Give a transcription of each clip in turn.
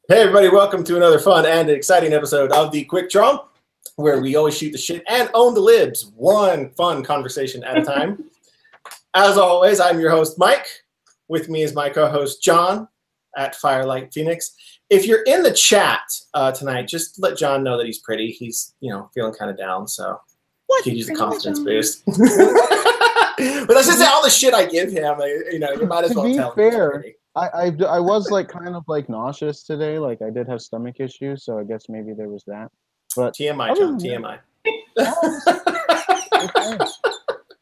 Hey everybody, welcome to another fun and exciting episode of the Quick Draw, where we always shoot the shit and own the libs, one fun conversation at a time. As always, I'm your host, Mike. With me is my co-host, John, at Firelight Phoenix. If you're in the chat tonight, just let John know that he's pretty. He's, feeling kind of down, so he could use a confidence boost. But that's just all the shit I give him. You might as well tell him he's pretty. I was kind of nauseous today. I did have stomach issues, so I guess maybe there was that. But TMI, John. TMI.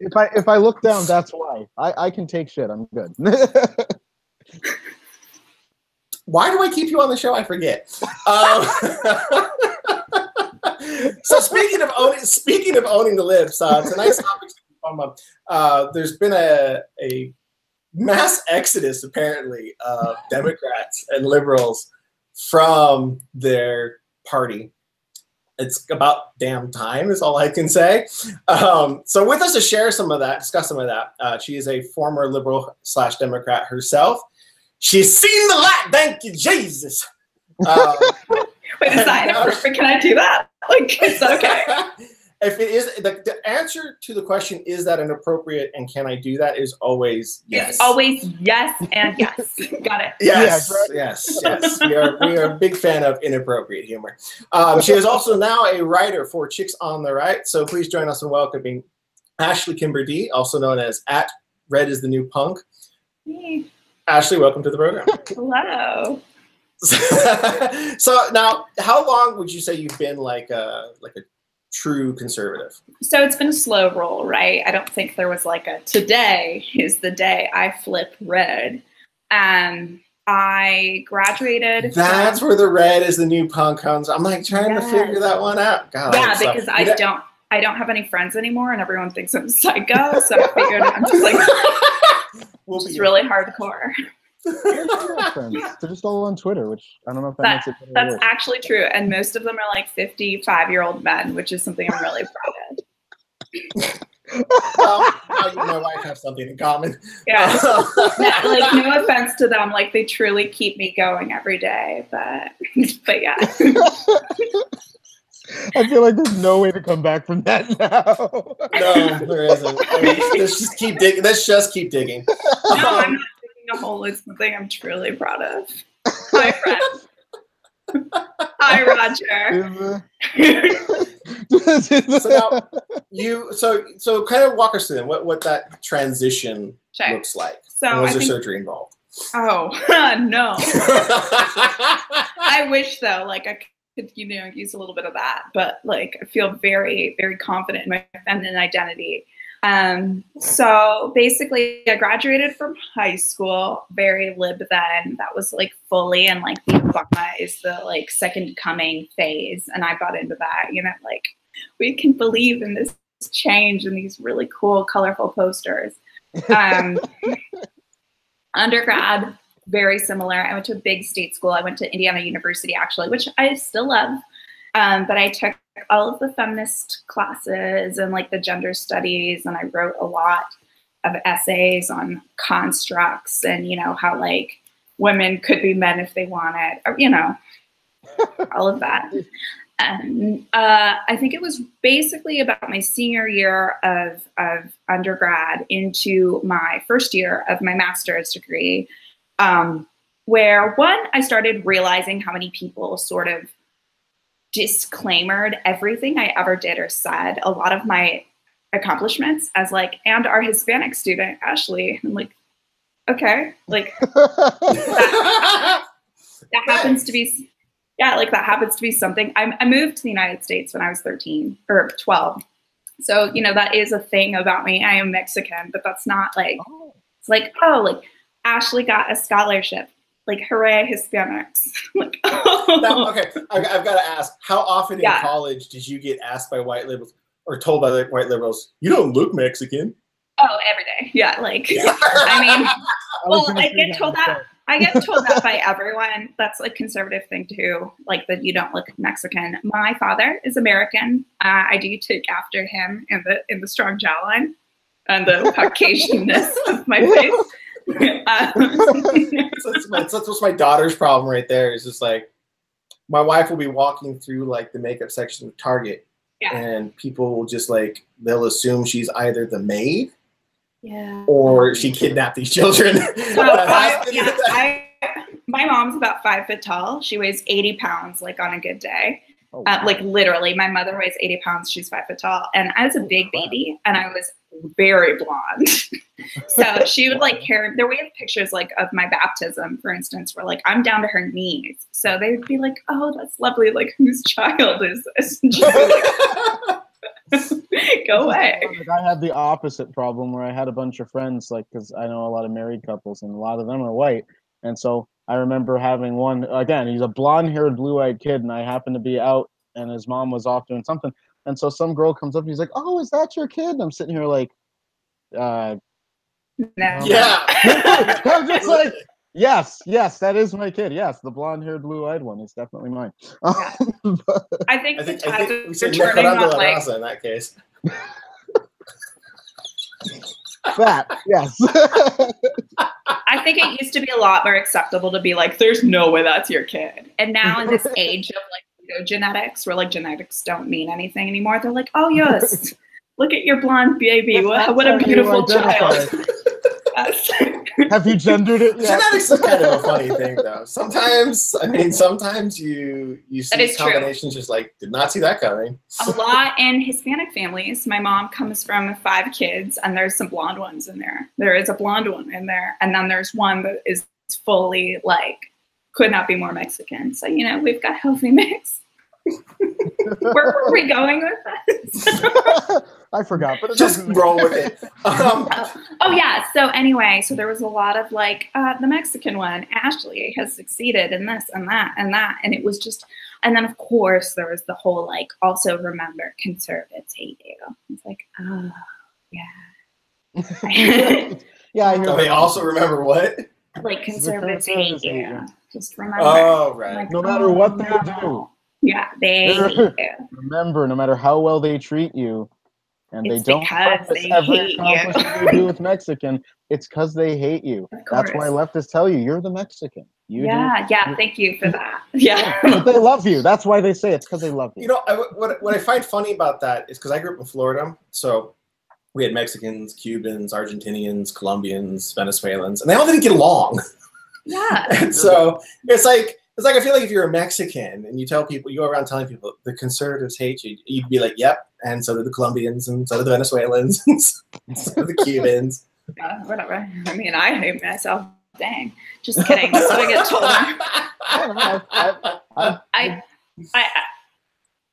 If I look down, that's why. I can take shit. I'm good. Why do I keep you on the show? I forget. So speaking of owning the libs, tonight's topic. There's been a mass exodus, apparently, of Democrats and liberals from their party. It's about damn time, is all I can say. So with us to share some of that, discuss some of that, she is a former liberal / Democrat herself. She's seen the light, thank you, Jesus. Wait, is that inappropriate? Can I do that? Is that okay? If it is, the answer to the question, is that inappropriate and can I do that, is always yes. It's always yes and yes. Got it. Yes, yes. We are a big fan of inappropriate humor. She is also now a writer for Chicks on the Right, so please join us in welcoming Ashley Kimber D, also known as @Red is the New Punk. Hey. Ashley, welcome to the program. Hello. So now, how long would you say you've been like a true conservative? So it's been a slow roll, right? I don't think there was today is the day I flip red. I graduated. That's where the red is the new punk comes. I'm trying to figure that one out. God, yeah, because I don't have any friends anymore, and everyone thinks I'm psycho. So I figured I'm just it's really hardcore. They're just all on Twitter, which I don't know if that makes it better. That's actually true, and most of them are 55-year-old men, which is something I'm really proud of. Well, you and my wife have something in common. Yeah, no offense to them, they truly keep me going every day, but yeah. I feel like there's no way to come back from that now. No, there isn't. Let's just keep digging. No, I'm not digging a hole. It's something I'm truly proud of. Hi, Fred. Hi, Roger. So kind of walk us through what that transition looks like. So was there surgery involved? Oh no. I wish though, I could use a little bit of that, but I feel very, very confident in my feminine identity. So basically I graduated from high school, very lib then. That was fully in the Obama is the second coming phase. And I got into that, we can believe in this change and these really cool, colorful posters. Undergrad, very similar. I went to a big state school. I went to Indiana University, actually, which I still love. But I took all of the feminist classes and the gender studies, and I wrote a lot of essays on constructs and, how women could be men if they wanted, or, all of that. And I think it was basically about my senior year of undergrad into my first year of my master's degree, where I started realizing how many people sort of disclaimed everything I ever did or said, a lot of my accomplishments as and our Hispanic student, Ashley. I'm okay, that happens to be, that happens to be something. I moved to the United States when I was 13 or 12. So, that is a thing about me. I am Mexican, but that's not it's Ashley got a scholarship. Hooray, Hispanics. Now, okay, I've got to ask, how often in college did you get asked by white liberals or told by white liberals, you don't look Mexican? Oh, every day. Yeah, I mean, I get told that by everyone. That's a conservative thing too, that you don't look Mexican. My father is American. I do take after him in the strong jawline and the Caucasianness of my face. That's what's my daughter's problem right there. Is just my wife will be walking through like the makeup section of Target, and people will just like, they'll assume she's either the maid or she kidnapped these children. So my mom's about 5 foot tall. She weighs 80 pounds, like on a good day. Oh, wow. Like literally, my mother weighs 80 pounds. She's 5 foot tall. And I was a big baby and I was very blonde. So she would like carry, we have pictures like of my baptism, for instance, where like I'm down to her knees. So they would be like, oh, that's lovely. Like, whose child is this? And she'd be like, go away. I had the opposite problem where I had a bunch of friends, like, because I know a lot of married couples and a lot of them are white. And so I remember having one, again, he's a blonde-haired, blue-eyed kid, and I happened to be out, and his mom was off doing something. And so some girl comes up, and he's like, oh, is that your kid? And I'm sitting here like, no. Yeah. I'm just like, yes, that is my kid. Yes, the blonde-haired, blue-eyed one is definitely mine. Yeah. I think we are should turning on like, in that case. That, yes. I think it used to be a lot more acceptable to be like, there's no way that's your kid. And now in this age of like genetics, where like genetics don't mean anything anymore, they're like, oh yes, look at your blonde baby. What a beautiful child. Yes. Have you gendered it yet? Genetics is kind of a funny thing, though. Sometimes you see combinations just like, did not see that coming. A lot in Hispanic families. My mom comes from 5 kids, and there's some blonde ones in there. There is a blonde one in there, and then there's one that is fully like, could not be more Mexican. So, you know, we've got healthy mix. Where were we going with this? I forgot, but just roll with it. Oh yeah. So anyway, so there was a lot of like the Mexican one. Ashley has succeeded in this and that and that, and it was just. And then of course there was the whole like, also remember, conservatives hate you. It's like, oh yeah. Yeah. I hear they also remember what? Like conservatives hate you. Just remember. Oh right. Like, no matter what they do. Yeah, they hate you. Remember, no matter how well they treat you, and it's they don't because they every hate accomplishment they do with Mexican, it's because they hate you. That's why leftists tell you you're the Mexican. Thank you for that. Yeah. But they love you. That's why they say it's because they love you. You know, what I find funny about that is because I grew up in Florida, so we had Mexicans, Cubans, Argentinians, Colombians, Venezuelans, and they all didn't get along. Yeah. And so it's like I feel like if you're a Mexican and you tell people, you go around telling people the conservatives hate you, you'd be like, yep, and so do the Colombians, and so do the Venezuelans, and so do the Cubans. Whatever. I mean, I hate myself. Dang. Just kidding. That's what I get told.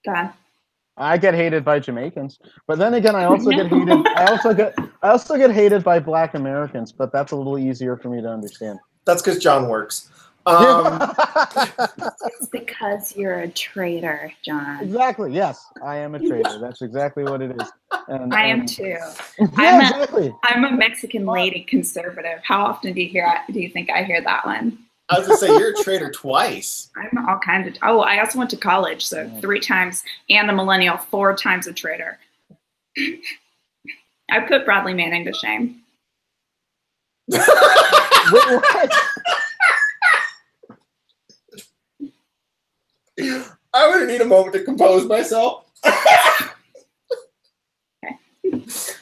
Go on. I get hated by Jamaicans, but then again, I also get hated. I also get hated by Black Americans, but that's a little easier for me to understand. That's because John works. It's because you're a traitor, John. Exactly. Yes, I am a traitor. That's exactly what it is. And, I am too. Yeah, exactly. I'm a Mexican lady conservative. How often do you think I hear that one? I was gonna say you're a traitor twice. I'm all kinds of. Oh, I also went to college, so 3 times, and a millennial, 4 times a traitor. I put Bradley Manning to shame. What? I would need a moment to compose myself.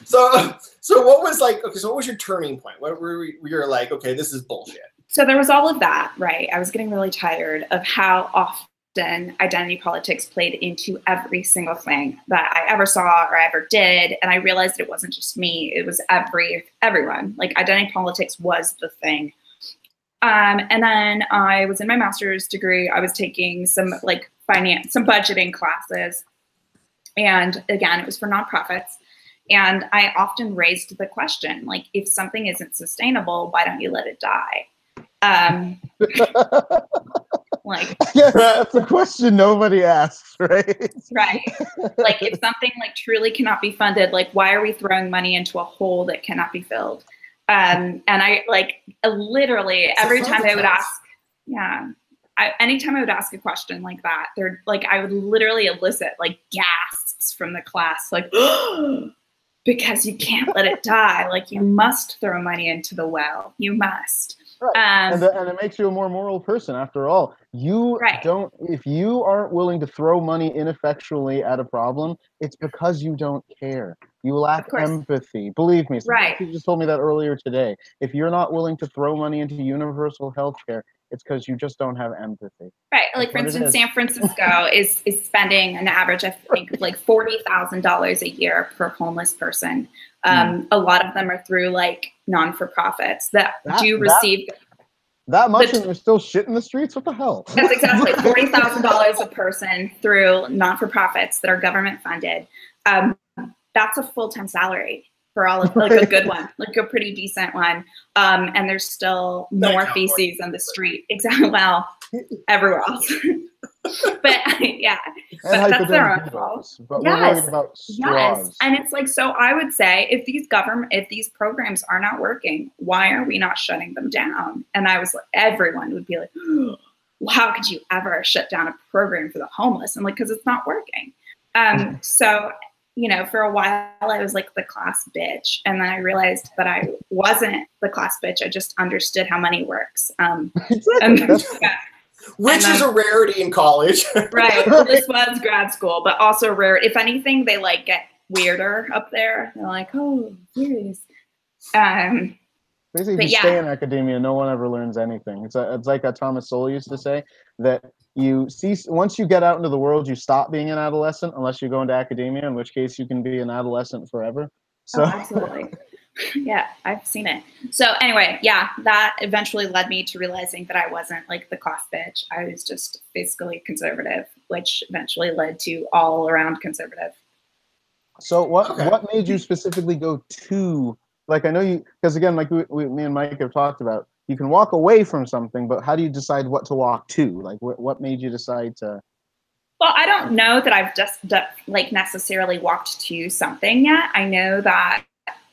So what was like? Okay, so what was your turning point? What were you like? Okay, this is bullshit. So there was all of that, right? I was getting really tired of how often identity politics played into every single thing that I ever saw or ever did, and I realized it wasn't just me; it was everyone. Like identity politics was the thing. And then I was in my master's degree. I was taking some like some budgeting classes. And again, it was for nonprofits. And I often raised the question, like, if something isn't sustainable, why don't you let it die? Like, yeah, that's a question nobody asks, right? Right. Like if something like truly cannot be funded, like why are we throwing money into a hole that cannot be filled? And I like literally every time I would ask, anytime I would ask a question like that, they're like, I would literally elicit like gasps from the class, like, because you can't let it die. Like you must throw money into the well. You must. Right. And it makes you a more moral person after all. You don't, if you aren't willing to throw money ineffectually at a problem, it's because you don't care. You lack empathy. Believe me. You just told me that earlier today. If you're not willing to throw money into universal health care, it's because you just don't have empathy. Right. Like, for instance, San Francisco is spending an average, I think, like $40,000 a year per homeless person. A lot of them are through like non-for-profits that do receive that much, and there's still shit in the streets. What the hell? That's exactly $40,000 a person through non-for-profits that are government funded. That's a full-time salary for all of, like, a good one, like a pretty decent one. And there's still more feces on the street. Exactly. Well, everywhere else. But yeah, but that's their own fault. But we're worried about straws. And it's like, so I would say, if these programs are not working, why are we not shutting them down? And I was like, everyone would be like, well, how could you ever shut down a program for the homeless? I'm like, because it's not working. So, you know, for a while I was like the class bitch, and then I realized that I wasn't the class bitch. I just understood how money works. Which is a rarity in college. Right. Well, this was grad school, but also rare. If anything, they like get weirder up there. They're like, oh, serious. Basically, if you stay in academia, no one ever learns anything. It's like Thomas Sowell used to say, that you see, once you get out into the world, you stop being an adolescent unless you go into academia, in which case you can be an adolescent forever. So absolutely. Yeah, I've seen it. So anyway, yeah, that eventually led me to realizing that I wasn't like the class bitch. I was just basically conservative, which eventually led to all around conservative. So what made you specifically go to, like, I know you, because again, like me and Mike have talked about, you can walk away from something, but how do you decide what to walk to? Like, what made you decide to? Well, I don't know that I've just like necessarily walked to something yet. I know that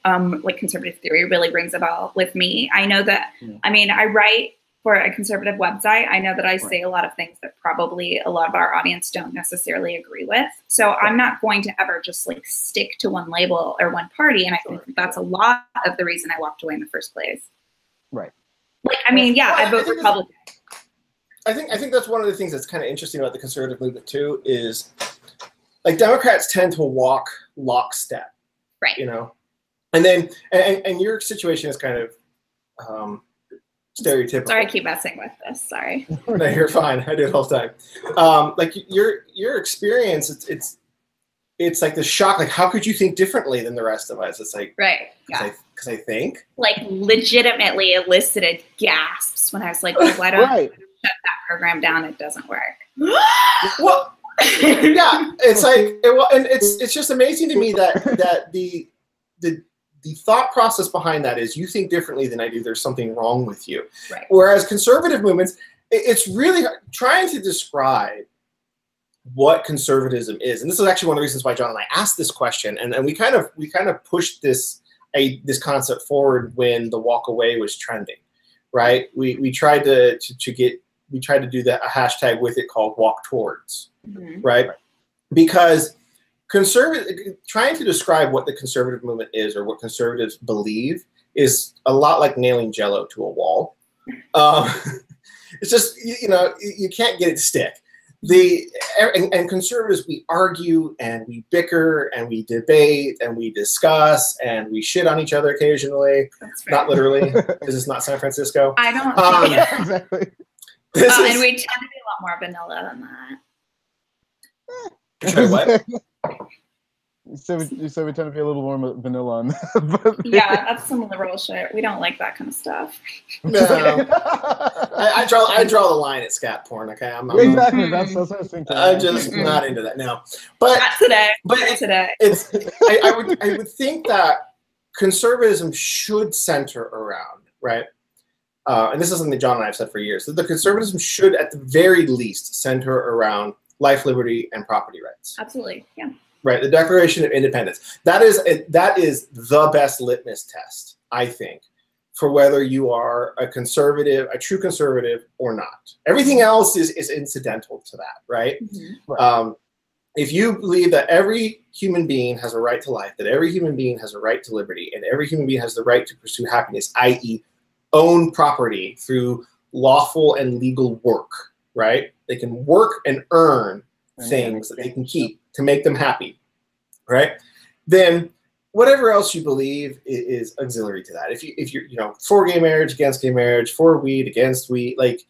like conservative theory really rings a bell with me. I know that, I mean, I write for a conservative website. I know that I say a lot of things that probably a lot of our audience don't necessarily agree with. So I'm not going to ever just like stick to one label or one party. And I think that's a lot of the reason I walked away in the first place. Right. Like, I mean, yeah, I vote Republican. I think that's one of the things that's kind of interesting about the conservative movement too, is like Democrats tend to walk lockstep. Right. You know? And then, and your situation is kind of stereotypical. Sorry, I keep messing with this. Sorry. No, you're fine. I do it all the time. Like your experience, it's like the shock. Like, how could you think differently than the rest of us? It's like, right. Yeah. Because I think, like, legitimately elicited gasps when I was like, why don't I shut that program down? It doesn't work. Well, yeah, it's like, and it's just amazing to me that the thought process behind that is you think differently than I do. There's something wrong with you. Right. Whereas conservative movements, it's really trying to describe what conservatism is. And this is actually one of the reasons why John and I asked this question. And we kind of pushed this concept forward when the walk away was trending, right? We tried to do that, a hashtag with it called walk towards, right? Because trying to describe what the conservative movement is or what conservatives believe is a lot like nailing Jell-O to a wall. It's just, you can't get it to stick. And conservatives, we argue and we bicker and we debate and we discuss and we shit on each other occasionally. That's right. Not literally. This is not San Francisco. I don't. Yeah, exactly. And we tend to be a lot more vanilla than that. Sorry, what? You said we tend to be a little more vanilla on that. But yeah, that's some liberal shit. We don't like that kind of stuff. No. I draw the line at scat porn, okay? Exactly. That's what I was thinking. I'm just not into that now. But not today. But today. I would think that conservatism should center around, right? And this is something John and I have said for years, that the conservatism should at the very least center around life, liberty, and property rights. Absolutely. Yeah. Right, the Declaration of Independence. That is the best litmus test, I think, for whether you are a conservative, a true conservative, or not. Everything else is incidental to that, right? Right. If you believe that every human being has a right to life, that every human being has a right to liberty, and every human being has the right to pursue happiness, i.e., own property through lawful and legal work, right? They can work and earn things that they can keep to make them happy, right? Then whatever else you believe is auxiliary to that. If you're for gay marriage, against gay marriage, for weed, against weed, like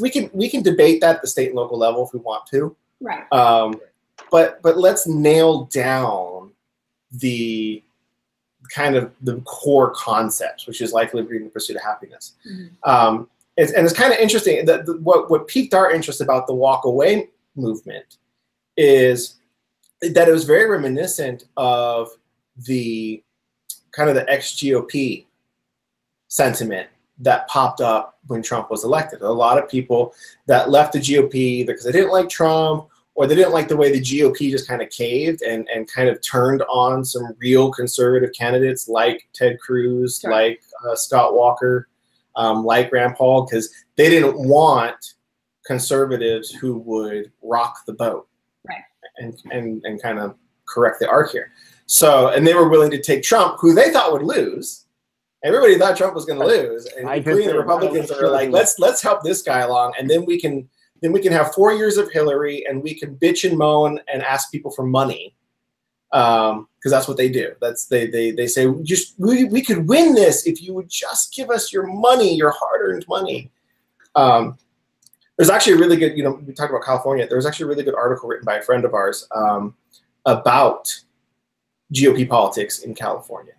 we can debate that at the state and local level if we want to. Right. But let's nail down the kind of the core concepts, which is life, liberty, and the pursuit of happiness. Mm-hmm. It's kind of interesting that what piqued our interest about the walk away movement is that it was very reminiscent of the kind of the ex-GOP sentiment that popped up when Trump was elected. A lot of people that left the GOP because they didn't like Trump, or they didn't like the way the GOP just kind of caved and kind of turned on some real conservative candidates like Ted Cruz, sure, like Scott Walker, like Rand Paul, because they didn't want conservatives who would rock the boat, right, and kind of correct the arc here. So, and they were willing to take Trump, who they thought would lose. Everybody thought Trump was going to lose, and including the Republicans that were like, let's help this guy along, and then we can have 4 years of Hillary, and we can bitch and moan and ask people for money, because that's what they do. They say we could win this if you would just give us your money, your hard-earned money. There's actually a really good, we talked about California. There was actually a really good article written by a friend of ours about GOP politics in California,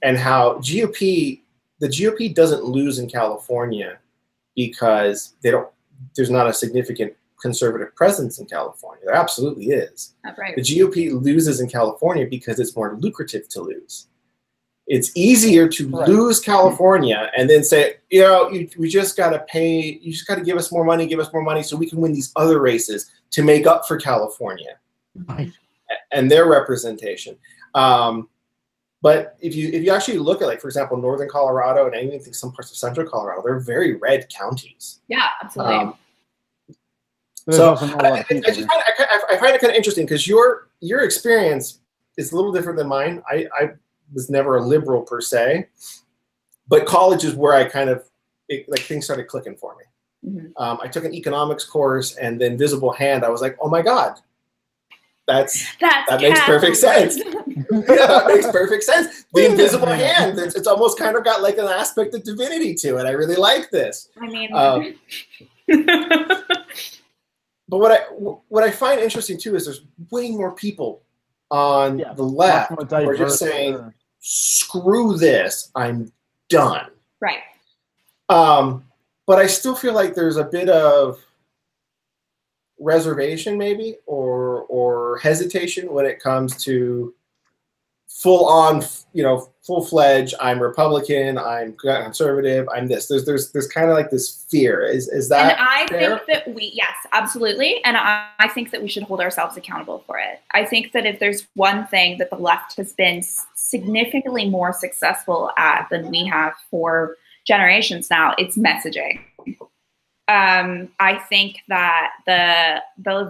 and how the GOP doesn't lose in California because there's not a significant conservative presence in California. There absolutely is. That's right. The GOP loses in California because it's more lucrative to lose. It's easier to lose California and then say, we just got to pay, you just got to give us more money so we can win these other races to make up for California and their representation. But if you actually look at, like, for example, northern Colorado and I even think some parts of central Colorado, they're very red counties. Yeah, absolutely. So I find it kind of interesting because your experience is a little different than mine. I was never a liberal per se, but college is where I kind of things started clicking for me. Mm-hmm. I took an economics course, and then Visible Hand, I was like, oh my God. That makes perfect sense. Yeah, that makes perfect sense. The invisible hand, it's almost kind of got like an aspect of divinity to it. I really like this. I mean, but what I find interesting too is there's way more people on the left who are just saying, screw this, I'm done. Right. But I still feel like there's a bit of reservation maybe or hesitation when it comes to full-fledged, I'm Republican, I'm conservative, I'm this. There's kind of like this fear. Is that And I fair? think that yes, absolutely. And I think that we should hold ourselves accountable for it. I think that if there's one thing that the left has been significantly more successful at than we have for generations now, it's messaging. I think that the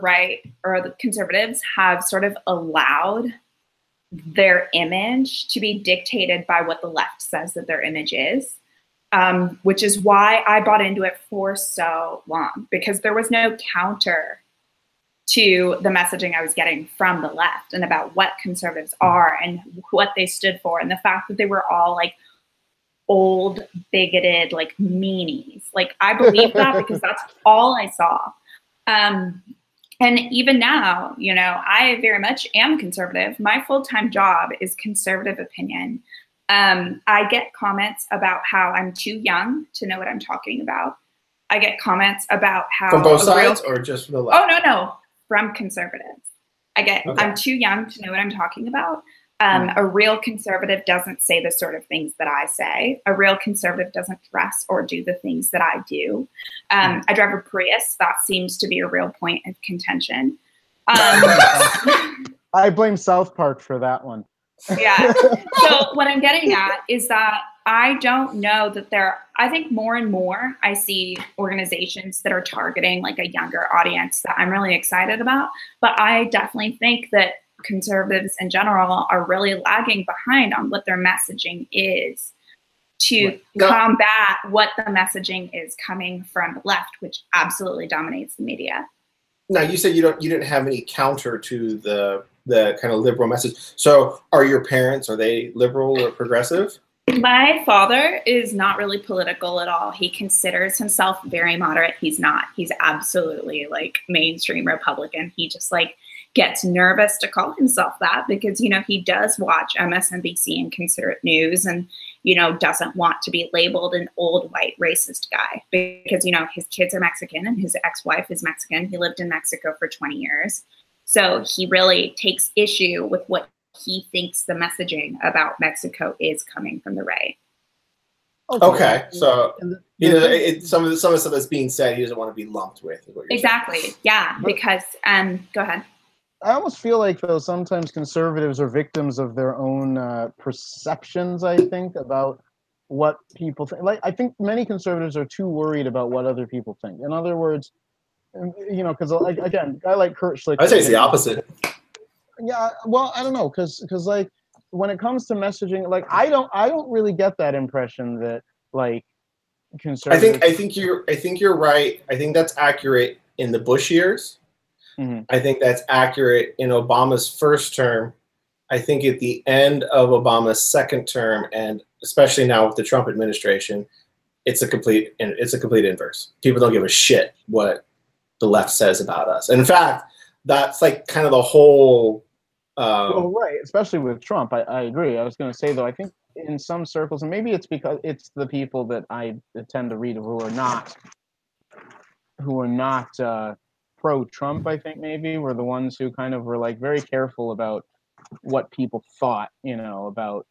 right or the conservatives have sort of allowed their image to be dictated by what the left says that their image is, which is why I bought into it for so long, because there was no counter to the messaging I was getting from the left and about what conservatives are and what they stood for, and the fact that they were all like old, bigoted, like meanies. Like, I believe that because that's all I saw. And even now, I very much am conservative. My full-time job is conservative opinion. I get comments about how I'm too young to know what I'm talking about. I get comments about how— From both sides or just from the left? Oh, no. From conservatives. I'm too young to know what I'm talking about. A real conservative doesn't say the sort of things that I say. A real conservative doesn't dress or do the things that I do. I drive a Prius. That seems to be a real point of contention. I blame South Park for that one. Yeah. So what I'm getting at is that I don't know that I think more and more I see organizations that are targeting like a younger audience that I'm really excited about. But I definitely think that conservatives in general are really lagging behind on what their messaging is. to combat what the messaging is coming from the left, which absolutely dominates the media. Now, you said you didn't have any counter to the kind of liberal message. So are your parents, are they liberal or progressive? My father is not really political at all. He considers himself very moderate. He's not. He's absolutely like mainstream Republican. He just like gets nervous to call himself that because, you know, he does watch MSNBC and consider it news and, you know, doesn't want to be labeled an old white racist guy because, you know, his kids are Mexican and his ex-wife is Mexican. He lived in Mexico for 20 years. So he really takes issue with what he thinks the messaging about Mexico is coming from the right. Okay, so you know, some of the stuff that's being said, he doesn't want to be lumped with. Is what you're exactly. saying. Yeah, because go ahead. I almost feel like though sometimes conservatives are victims of their own perceptions. I think about what people think. Like I think many conservatives are too worried about what other people think. In other words, you know, because like, again, a guy like Kurt Schlichter. I'd say it's the opposite. Yeah, well, I don't know, because like when it comes to messaging, like I don't really get that impression that like conservatives. I think you're right. I think that's accurate in the Bush years. Mm-hmm. I think that's accurate in Obama's first term. I think at the end of Obama's second term, and especially now with the Trump administration, it's a complete inverse. People don't give a shit what the left says about us. And in fact, that's like kind of the whole. Well, right, especially with Trump. I agree. I was going to say though, I think in some circles, and maybe it's because it's the people that I tend to read who are not pro-Trump. I think maybe were the ones who kind of were like very careful about what people thought. You know, about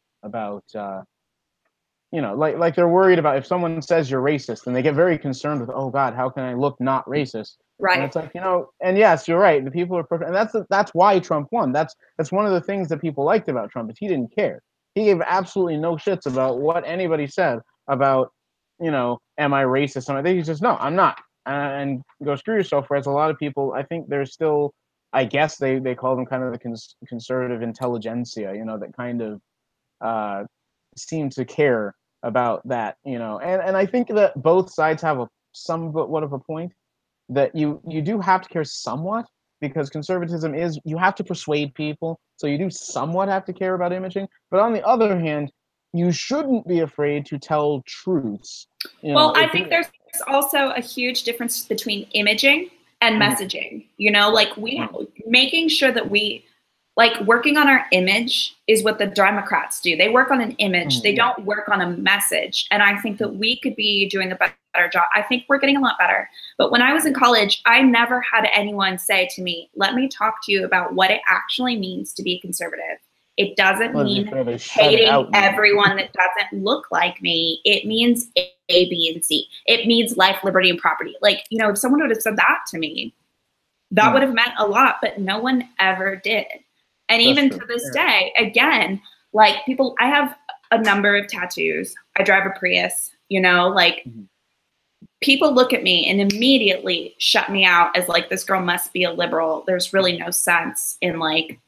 you know, like they're worried about if someone says you're racist, and they get very concerned with, oh God, how can I look not racist? Right. And it's like, you know, and yes, you're right. The people are perfect, and that's why Trump won. That's one of the things that people liked about Trump is he didn't care. He gave absolutely no shits about what anybody said about, you know, am I racist? And I think he's just no, I'm not, and go screw yourself. Whereas a lot of people, I think there's still, I guess they call them kind of the conservative intelligentsia, you know, that kind of seem to care about that, you know, and I think that both sides have a somewhat of a point. That you do have to care somewhat because conservatism is you have to persuade people, so you do somewhat have to care about imaging. But on the other hand, you shouldn't be afraid to tell truths. Well, I think there's also a huge difference between imaging and messaging. You know, like making sure that we like working on our image is what the Democrats do. They work on an image. They don't work on a message. And I think that we could be doing a better job. I think we're getting a lot better. But when I was in college, I never had anyone say to me, let me talk to you about what it actually means to be conservative. It doesn't mean hating everyone that doesn't look like me. It means A, B, and C. It means life, liberty, and property. Like, you know, if someone would have said that to me, that would have meant a lot, but no one ever did. And even to this day, again, like people, I have a number of tattoos. I drive a Prius, you know, like people look at me and immediately shut me out as like, this girl must be a liberal. There's really no sense in like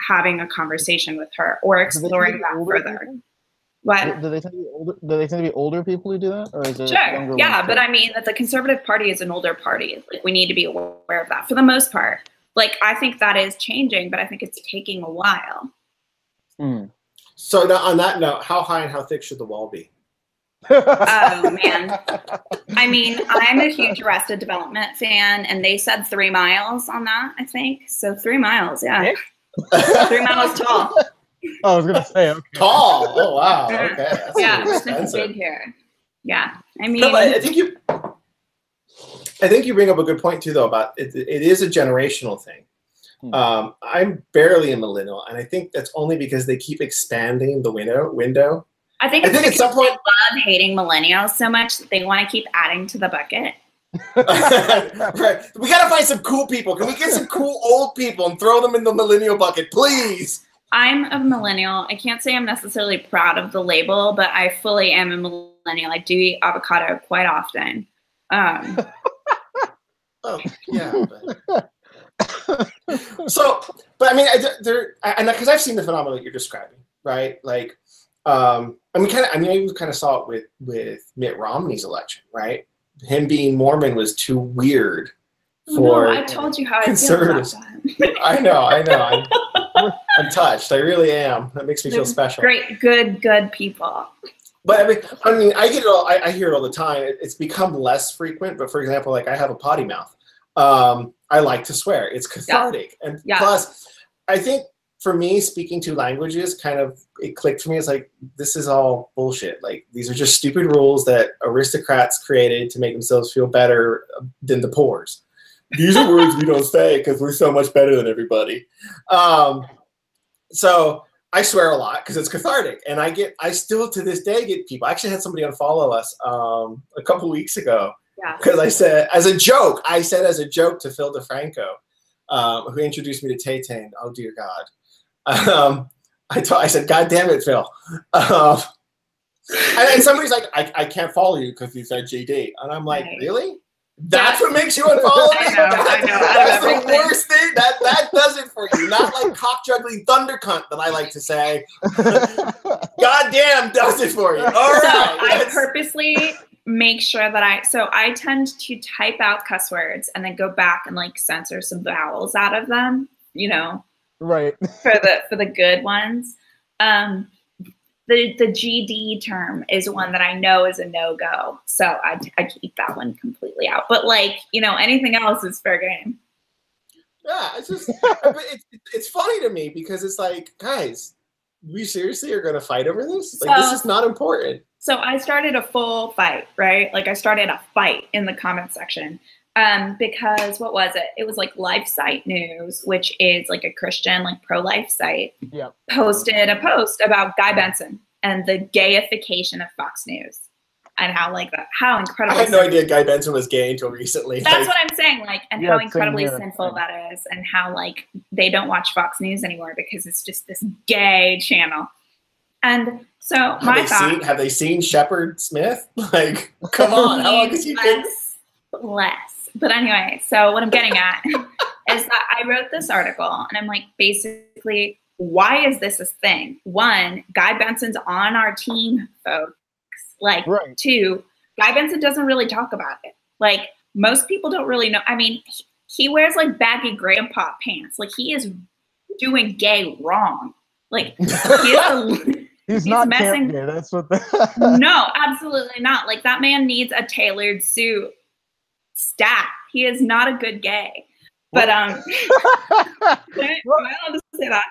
having a conversation with her or exploring that further. People? What? Do they tend to be older people who do that? Or is it sure. Yeah. But I mean, that the Conservative Party is an older party. Like we need to be aware of that for the most part. Like, I think that is changing, but I think it's taking a while. So now, on that note, how high and how thick should the wall be? Oh, man. I mean, I'm a huge Arrested Development fan, and they said 3 miles on that, I think. So 3 miles, yeah. 3 miles tall. Oh, I was going to say, okay. Tall? Oh, wow. Okay. That's it's big here. Yeah. I mean, no, I think you bring up a good point too, though, about it is a generational thing. I'm barely a millennial, and I think that's only because they keep expanding the window. I think at some point they love hating millennials so much that they want to keep adding to the bucket. Right. We got to find some cool people. Can we get some cool old people and throw them in the millennial bucket, please? I'm a millennial. I can't say I'm necessarily proud of the label, but I fully am a millennial. I do eat avocado quite often. Oh, yeah. But I mean, because I've seen the phenomenon that you're describing, right? Like, I mean, we kind of saw it with Mitt Romney's election, right? Him being Mormon was too weird for I told you how conservatives. I feel about that. I know. I'm touched. I really am. That makes me feel special. Great, good people. But I mean, I get it all. I hear it all the time. It's become less frequent. But for example, like I have a potty mouth. I like to swear. It's cathartic, and plus, I think for me, speaking two languages it clicked for me. It's like, this is all bullshit. Like, these are just stupid rules that aristocrats created to make themselves feel better than the poors. These are words we don't say because we're so much better than everybody. So I swear a lot because it's cathartic. And I still to this day get people. I actually had somebody unfollow us a couple weeks ago because I said, as a joke to Phil DeFranco, who introduced me to Tay-Tay. Oh, dear God. I said, God damn it, Phil. And somebody's like, I can't follow you because you said GD. And I'm like, really? That's what makes you unfollow me? I know. That's the worst thing. That does it for you. Not like cock juggling thunder cunt that I like to say. God damn does it for you. All right. I purposely make sure that I tend to type out cuss words and then go back and like censor some vowels out of them, right, for the good ones. The GD term is one that I know is a no-go, so I keep that one completely out. But like, anything else is fair game. Yeah, it's just it's funny to me because it's like, guys, we seriously are going to fight over this? Like, this is not important. So I started a full fight, right? Like I started a fight in the comment section. Because what was it? It was like Life Site News, which is like a Christian, like pro-life site, posted a post about Guy Benson and the gayification of Fox News and how incredible. I had no idea Guy Benson was gay until recently. That's what I'm saying. Like, and how incredibly sinful that is, and how like they don't watch Fox News anymore because it's just this gay channel. And so have they seen Shepard Smith? Like, come on, how long has he been? Less. But anyway, so what I'm getting at is that I wrote this article and I'm like, basically, why is this a thing? One, Guy Benson's on our team, folks. Like, two, Guy Benson doesn't really talk about it. Like, most people don't really know. I mean, he wears like baggy grandpa pants. Like, he is doing gay wrong. Like, he's not messing. Gay. That's what. No, absolutely not. Like, that man needs a tailored suit. Stat. He is not a good gay. But am I allowed to say that?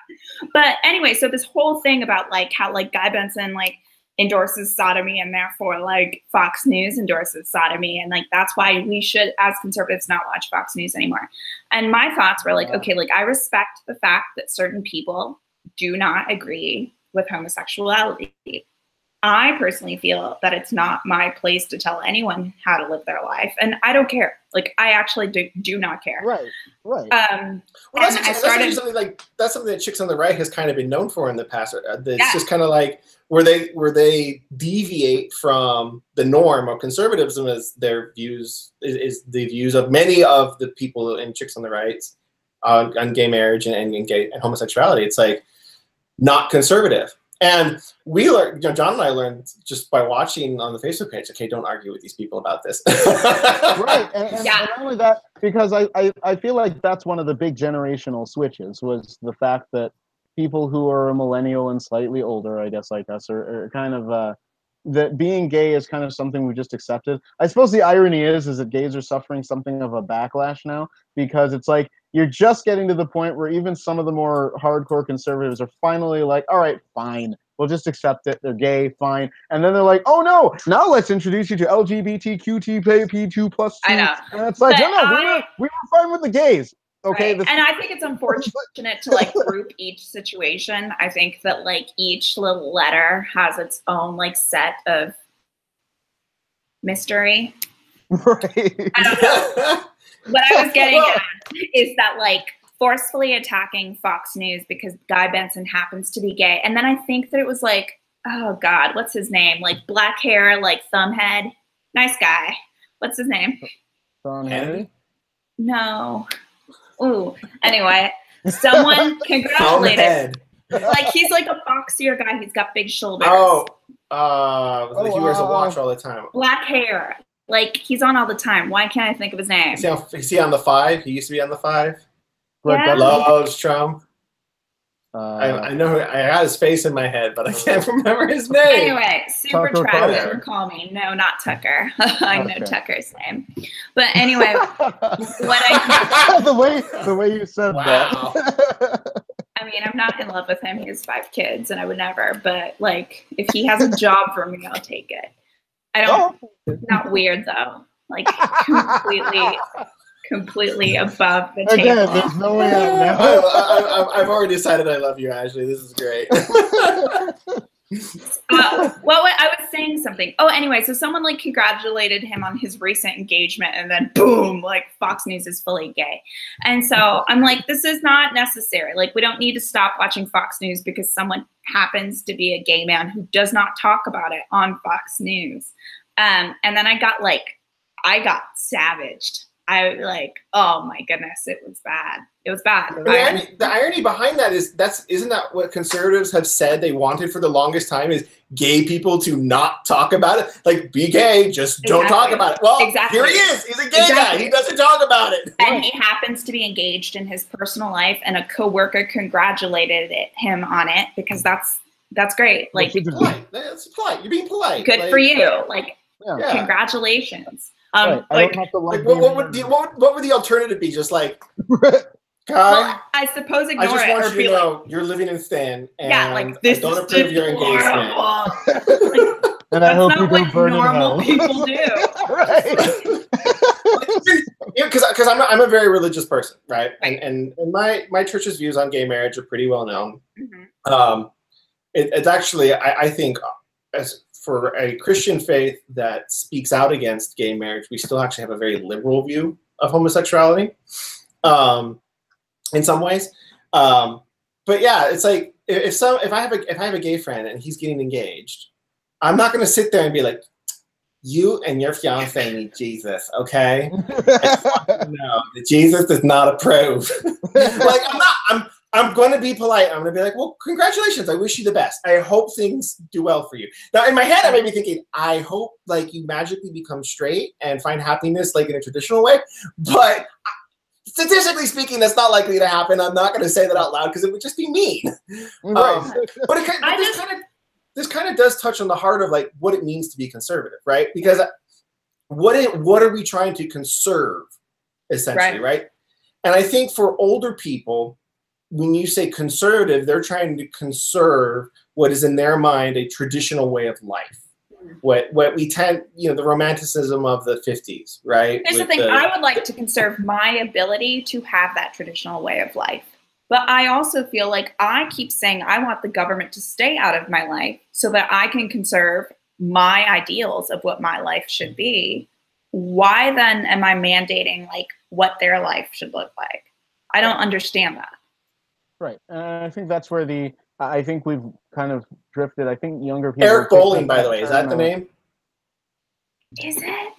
But anyway, so this whole thing about like how like Guy Benson like endorses sodomy and therefore like Fox News endorses sodomy, and like that's why we should as conservatives not watch Fox News anymore. And my thoughts were like, okay, like I respect the fact that certain people do not agree with homosexuality. I personally feel that it's not my place to tell anyone how to live their life, and I don't care. Like, I actually do not care. Right. Well, that's something that Chicks on the Right has kind of been known for in the past. It's just kind of like where they deviate from the norm of conservatism as their views is the views of many of the people in Chicks on the Right on gay marriage and gay and homosexuality. It's like not conservative. And we learned, John and I learned just by watching on the Facebook page, okay, don't argue with these people about this. Right. And not only that, because I feel like that's one of the big generational switches was the fact that people who are a millennial and slightly older, I guess, like us, are kind of that being gay is kind of something we just accepted. I suppose the irony is that gays are suffering something of a backlash now because it's like, you're just getting to the point where even some of the more hardcore conservatives are finally like, all right, fine. We'll just accept it. They're gay, fine. And then they're like, oh no, now let's introduce you to LGBTQ2+2. I know. And it's like, no, we were fine with the gays. Okay. Right. And I think it's unfortunate to like group each situation. I think that like each little letter has its own like set of mystery. Right. I don't know. What I was getting at is that like forcefully attacking Fox News because Guy Benson happens to be gay. And then I think that it was like, oh God, what's his name? Like black hair, like thumbhead. Nice guy. What's his name? Henry? No. Ooh. Anyway, someone congratulated. Like he's like a boxier guy. He's got big shoulders. Oh. Like he wears a watch all the time. Black hair. Like he's on all the time. Why can't I think of his name? Is he on the 5? He used to be on the 5. Yeah. Loves Trump. I know. I got his face in my head, but I can't remember his name. Anyway, super Tucker trash. Carlson. Call me. No, not Tucker. I know Okay. Tucker's name. But anyway, the way you said Wow. that. I mean, I'm not in love with him. He has 5 kids, and I would never. But like, if he has a job for me, I'll take it. I don't. Not weird though. Like completely above the table. Again, there's no way out now. I've already decided I love you, Ashley. This is great. I was saying something. Oh, anyway, so someone like congratulated him on his recent engagement, and then boom, like Fox News is fully gay. And so I'm like, this is not necessary. Like, we don't need to stop watching Fox News because someone happens to be a gay man who does not talk about it on Fox News. And then I got savaged. I like, oh my goodness, it was bad. It was bad. The irony behind that isn't that what conservatives have said they wanted for the longest time, is gay people to not talk about it? Like, be gay, just don't talk about it. Well, here he is. He's a gay guy. He doesn't talk about it. And he happens to be engaged in his personal life, and a coworker congratulated him on it because that's great. Like, polite. That's polite. You're being polite. Good for you. Like, yeah. Congratulations. Right. Like, what would the alternative be? Just like, Kai, well, I suppose ignore it. I just want or you be to know like, you're living in Stan, and yeah, like this I don't is approve your engagement. Like, and I hope you not don't what burn in normal hell. people do. Right. Because I'm a very religious person, right? And my church's views on gay marriage are pretty well known. Mm-hmm. It's actually, I think, as for a Christian faith that speaks out against gay marriage, we still actually have a very liberal view of homosexuality, in some ways. But yeah, it's like if I have a gay friend and he's getting engaged, I'm not going to sit there and be like, you and your fiance need Jesus, okay? No, Jesus does not approve. Like, I'm going to be polite. I'm going to be like, well, congratulations. I wish you the best. I hope things do well for you. Now, in my head, I may be thinking, I hope like you magically become straight and find happiness like in a traditional way. But statistically speaking, that's not likely to happen. I'm not going to say that out loud because it would just be mean. But this kind of does touch on the heart of like what it means to be conservative, right? Because what are we trying to conserve, essentially, right? And I think for older people, when you say conservative, they're trying to conserve what is in their mind a traditional way of life. What we tend, the romanticism of the 50s, right? Here's the thing. I would like to conserve my ability to have that traditional way of life. But I also feel like I keep saying I want the government to stay out of my life so that I can conserve my ideals of what my life should be. Why then am I mandating like what their life should look like? I don't understand that. Right. I think that's where I think we've kind of drifted. I think younger people. Eric Bowling, by the way, is that the name? Is it?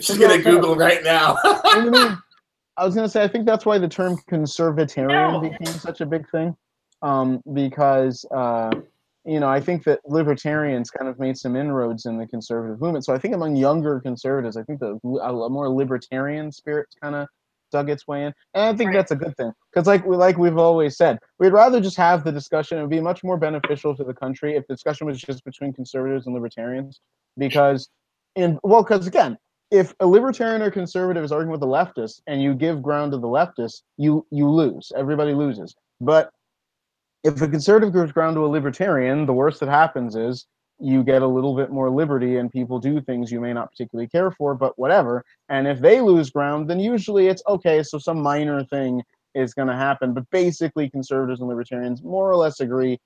She's going to Google right now. I was going to say, I think that's why the term conservatarian became such a big thing. Because, I think that libertarians kind of made some inroads in the conservative movement. So I think among younger conservatives, I think a more libertarian spirit kind of dug its way in, and I think that's a good thing because, like we've always said, we'd rather just have the discussion. It would be much more beneficial to the country if the discussion was just between conservatives and libertarians. Because again, if a libertarian or conservative is arguing with a leftist and you give ground to the leftist, you lose. Everybody loses. But if a conservative gives ground to a libertarian, the worst that happens is you get a little bit more liberty and people do things you may not particularly care for, but whatever. And if they lose ground, then usually it's okay, so some minor thing is going to happen. But basically, conservatives and libertarians more or less agree,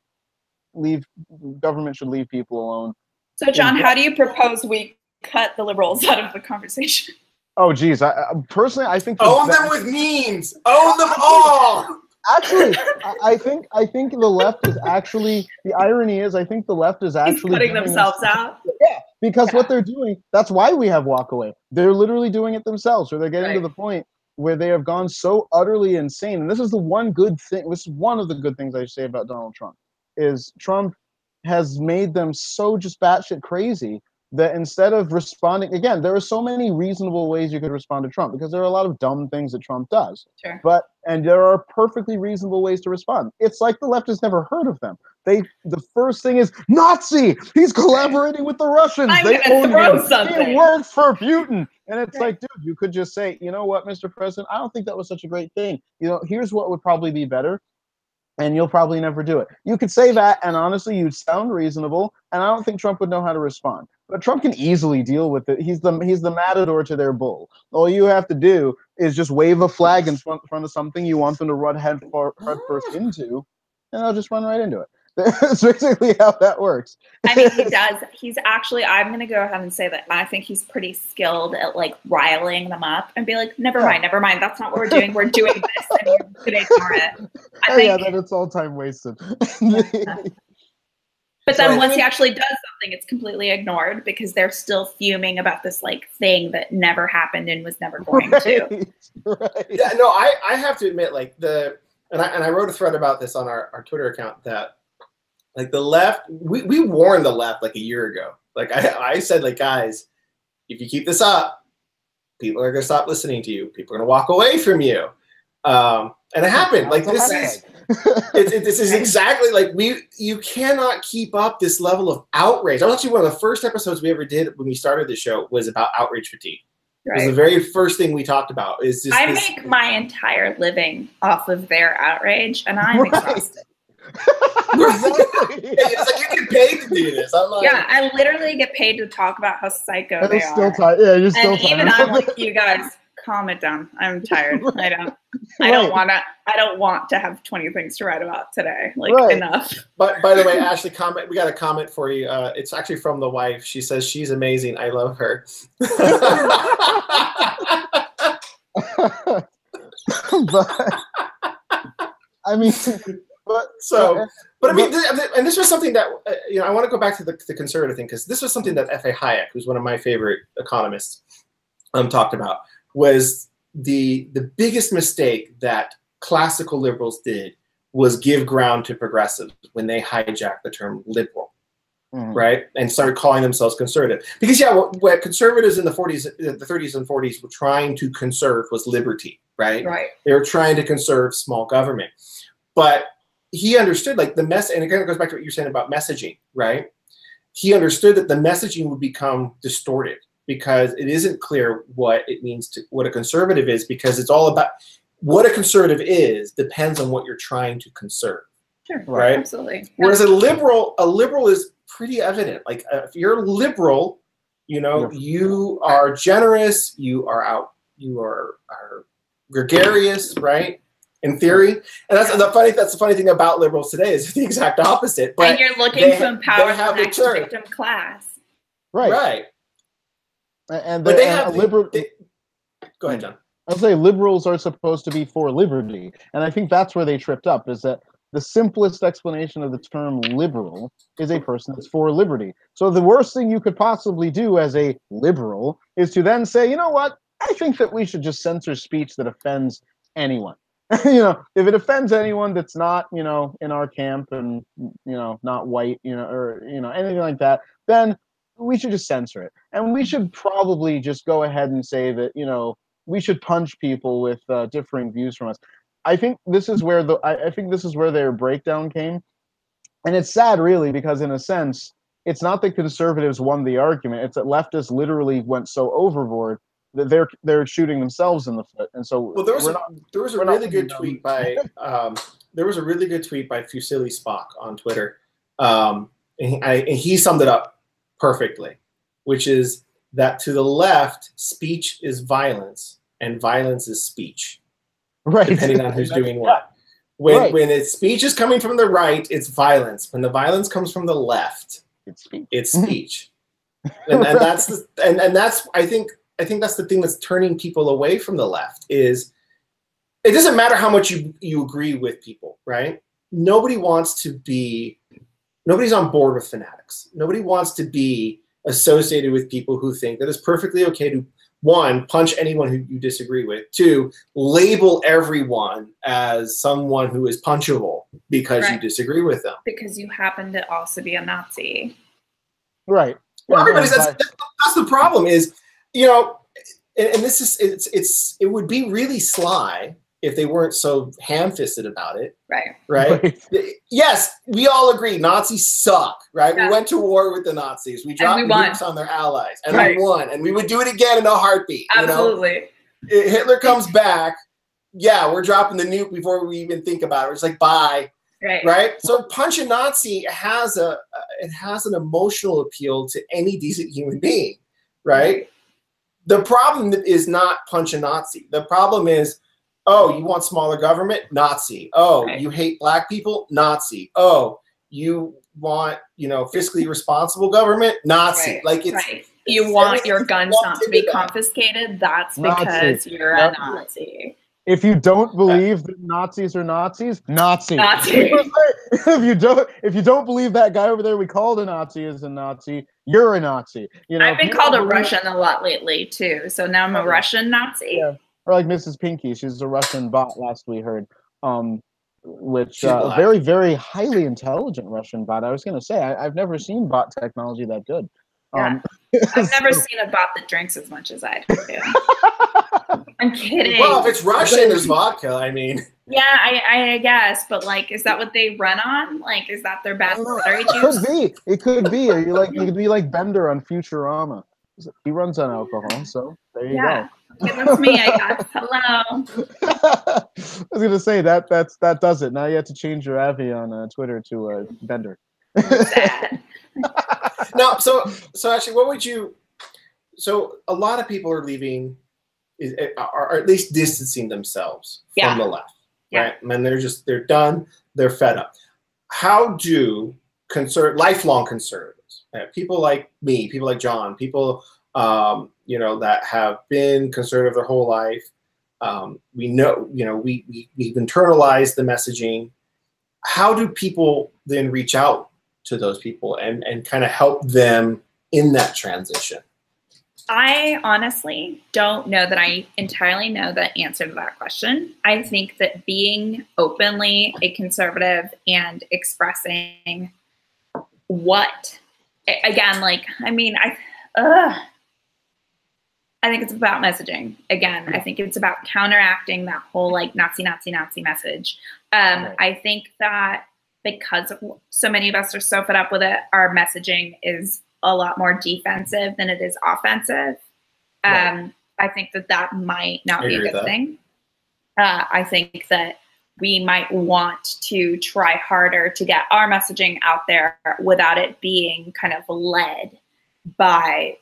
government should leave people alone. So, John, how do you propose we cut the liberals out of the conversation? Oh, geez. Personally, I think... Own them with memes! Own them all! Actually, I think the left is actually, the irony is, I think the left is actually putting themselves out. Yeah, because what they're doing, that's why we have walkaway. They're literally doing it themselves, or they're getting to the point where they have gone so utterly insane. And this is the one good thing, this is one of the good things I say about Donald Trump, is Trump has made them so just batshit crazy that instead of responding, again, there are so many reasonable ways you could respond to Trump because there are a lot of dumb things that Trump does. Sure. And there are perfectly reasonable ways to respond. It's like the left has never heard of them. The first thing is Nazi. He's collaborating with the Russians. They own him. Something. He worked for Putin. And it's like, dude, you could just say, you know what, Mr. President, I don't think that was such a great thing. You know, here's what would probably be better. And you'll probably never do it. You could say that, and honestly, you'd sound reasonable, and I don't think Trump would know how to respond. But Trump can easily deal with it. He's the matador to their bull. All you have to do is just wave a flag in front of something you want them to run head first into, and they'll just run right into it. That's basically how that works. I mean, he does. He's actually, I'm going to go ahead and say that I think he's pretty skilled at like riling them up and be like, never mind. That's not what we're doing. We're doing this, and you're going to ignore it. I think, then it's all time wasted. But then once he actually does something, it's completely ignored because they're still fuming about this like thing that never happened and was never going to. Right. Yeah, no, I have to admit, like and I wrote a thread about this on our Twitter account that like the left, we warned the left like a year ago. Like I said, like, guys, if you keep this up, people are going to stop listening to you. People are going to walk away from you. And it happened. Like this is exactly like you cannot keep up this level of outrage. That was actually one of the first episodes we ever did when we started the show was about outrage fatigue. Right. It was the very first thing we talked about. Is just make my entire living off of their outrage, and I'm exhausted. It's like you get paid to do this. I'm like, yeah, I literally get paid to talk about how psycho they are. You're still and even I'm like, you guys, calm it down. I'm tired. I don't want to have 20 things to write about today. Like enough. But by the way, Ashley, we got a comment for you. It's actually from the wife. She says she's amazing. I love her. But I mean, I mean, and this was something that I want to go back to the conservative thing because this was something that F.A. Hayek, who's one of my favorite economists, talked about. Was the biggest mistake that classical liberals did was give ground to progressives when they hijacked the term liberal, right, and started calling themselves conservative. Because what conservatives in the 30s and 40s were trying to conserve was liberty, right? Right. They were trying to conserve small government, but he understood like the and again it goes back to what you're saying about messaging, right? He understood that the messaging would become distorted because it isn't clear what it means to what a conservative is, because it's all about what a conservative is depends on what you're trying to conserve. Sure, right? Absolutely. Whereas a liberal is pretty evident. Like if you're liberal, you are generous, you are gregarious, right? In theory, and that's the funny thing about liberals today is the exact opposite. But and you're looking to empower the next victim class, right? Right. But they have liberal. Go ahead, John. I'll say liberals are supposed to be for liberty, and I think that's where they tripped up. Is that the simplest explanation of the term liberal is a person that's for liberty. So the worst thing you could possibly do as a liberal is to then say, you know what? I think that we should just censor speech that offends anyone. If it offends anyone that's not, in our camp and, not white, or, anything like that, then we should just censor it. And we should probably just go ahead and say that, we should punch people with differing views from us. I think this is where their breakdown came. And it's sad, really, because in a sense, it's not that conservatives won the argument. It's that leftists literally went so overboard that they're shooting themselves in the foot. And so there was a really good tweet by Fusili Spock on Twitter. And he summed it up perfectly, which is that to the left, speech is violence and violence is speech. Right. Depending on who's doing what. When its speech is coming from the right, it's violence. When the violence comes from the left, it's speech. And that's I think that's the thing that's turning people away from the left is it doesn't matter how much you agree with people, right? Nobody's on board with fanatics. Nobody wants to be associated with people who think that it's perfectly okay to one, punch anyone who you disagree with. Two, label everyone as someone who is punchable because you disagree with them. Because you happen to also be a Nazi. Right. Well, everybody says that's the problem is, you know, and this is it would be really sly if they weren't so ham-fisted about it. Right. Yes, we all agree Nazis suck, right? Yeah. We went to war with the Nazis. We dropped nukes on their allies, and we won. And we would do it again in a heartbeat. Absolutely. You know? Hitler comes back, yeah, we're dropping the nuke before we even think about it. It's like, bye. Right. So punch a Nazi has an emotional appeal to any decent human being, right? The problem is not punch a Nazi. The problem is, oh, you want smaller government? Nazi. Oh, you hate black people? Nazi. Oh, you want, you know, fiscally responsible government? Nazi. Like it's you want your guns not to be confiscated? That's because you're a Nazi. If you don't believe that Nazis are Nazis, Nazi. if you don't believe that guy over there we called a Nazi is a Nazi, you're a Nazi. You know, I've been called a Russian a lot lately too, so now I'm a Russian Nazi. Yeah. Or like Mrs. Pinky, she's a Russian bot. Last we heard, which a very, very highly intelligent Russian bot. I was going to say I've never seen bot technology that good. Yeah. I've never seen a bot that drinks as much as I do. I'm kidding. Well, if it's Russian, there's vodka. I mean. Yeah, I guess, but like, is that what they run on? Like, is that their battery juice? It could be. It could be. Or you could be like Bender on Futurama. He runs on alcohol, so there you go. Okay, that's me, I guess. Hello. I was gonna say that does it. Now you have to change your Avi on Twitter to Bender. No, so actually, what would you? So a lot of people are leaving, are at least distancing themselves from the left, right? And they're done. They're fed up. How do lifelong conservatives, people like me, people like John, people you know, that have been conservative their whole life, we know, you know, we've internalized the messaging. How do people then reach out to those people and kind of help them in that transition? I honestly don't know that I entirely know the answer to that question. I think that being openly a conservative and expressing what, again, like, I mean, I think it's about messaging. Again, I think it's about counteracting that whole like Nazi message. I think that because so many of us are so fed up with it, our messaging is a lot more defensive than it is offensive. I think that might not be a good thing. I think that we might want to try harder to get our messaging out there without it being kind of led by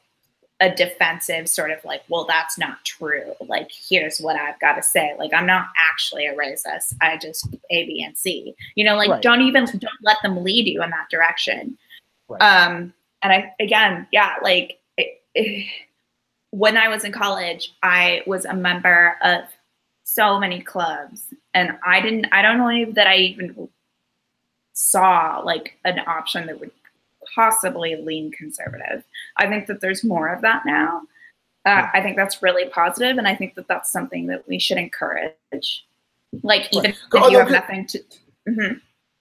a defensive sort of like, well, that's not true. Like, here's what I've got to say. Like, I'm not actually a racist. I just A, B, and C. You know, like, don't let them lead you in that direction. And when I was in college, I was a member of so many clubs, and I don't know that I even saw like an option that would possibly lean conservative. I think that there's more of that now. I think that's really positive, and I think that that's something that we should encourage. Like, even if you have nothing to.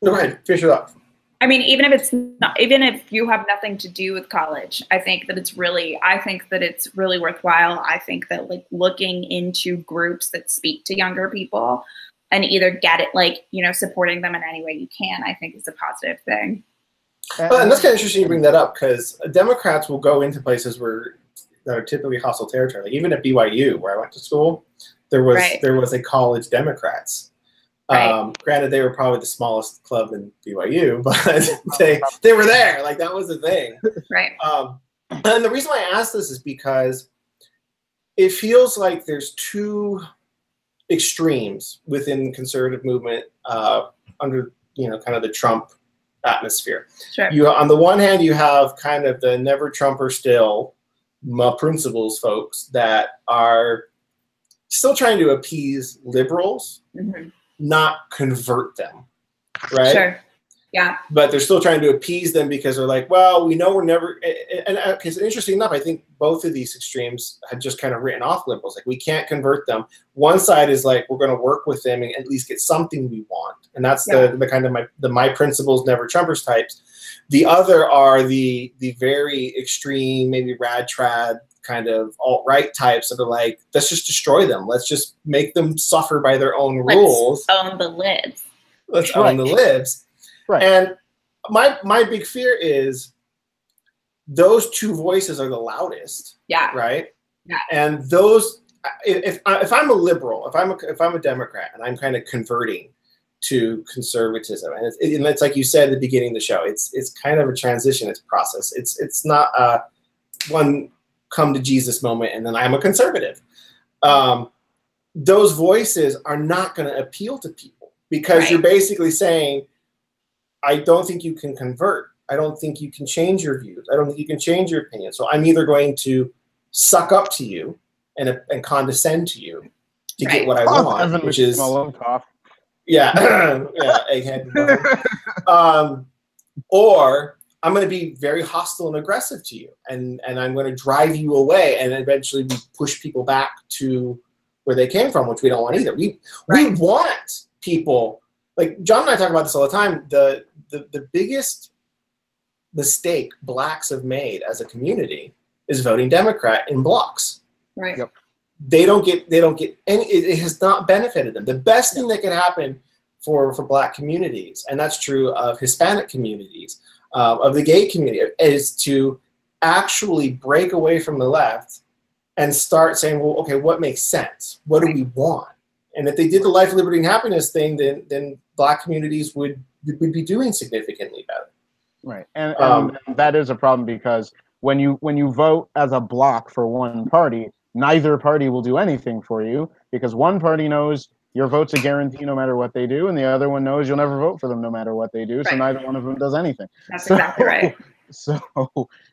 Go ahead, finish it up. I mean, even if you have nothing to do with college, I think that it's really worthwhile. I think that like looking into groups that speak to younger people and either get it, like, you know, supporting them in any way you can, I think is a positive thing. Well, and that's kind of interesting you bring that up, because Democrats will go into places that are typically hostile territory. Like even at BYU, where I went to school, there was a college Democrats. Granted, they were probably the smallest club in BYU, but they were there. Like, that was the thing. Right. And the reason why I ask this is because it feels like there's two extremes within the conservative movement under, you know, kind of the Trump atmosphere. Sure. On the one hand, you have kind of the never Trumper still principles folks that are still trying to appease liberals, not convert them, right? Sure. Yeah. But they're still trying to appease them because they're like, well, we know we're never. And because interesting enough, I think both of these extremes had just kind of written off liberals. Like, we can't convert them. One side is like, we're going to work with them and at least get something we want, and that's the kind of my principles, never Trumpers types. The other are the very extreme, maybe rad trad kind of alt-right types that are like, let's just destroy them. Let's just make them suffer by their own rules. Let's own the libs. Let's own the libs. Right. And my big fear is those two voices are the loudest. Yeah. Right. Yeah. And those, if I'm a liberal, if I'm a Democrat and I'm kind of converting to conservatism, and it's like you said at the beginning of the show, it's kind of a transition. It's a process. It's not one come to Jesus moment and then I'm a conservative. Those voices are not going to appeal to people because you're basically saying, I don't think you can convert. I don't think you can change your views. I don't think you can change your opinion. So I'm either going to suck up to you and condescend to you to get what I want, which is yeah, egghead. Or I'm going to be very hostile and aggressive to you, and I'm going to drive you away, and eventually we push people back to where they came from, which we don't want either. We want people. Like John and I talk about this all the time. The biggest mistake blacks have made as a community is voting Democrat in blocks. Right. Yep. They don't get any. It has not benefited them. The best thing that could happen for black communities, and that's true of Hispanic communities, of the gay community, is to actually break away from the left and start saying, well, okay, what makes sense? What do we want? And if they did the life, liberty, and happiness thing, then black communities would be doing significantly better. Right, and that is a problem because when you vote as a block for one party, neither party will do anything for you because one party knows your vote's a guarantee no matter what they do, and the other one knows you'll never vote for them no matter what they do. So neither one of them does anything. That's exactly right. So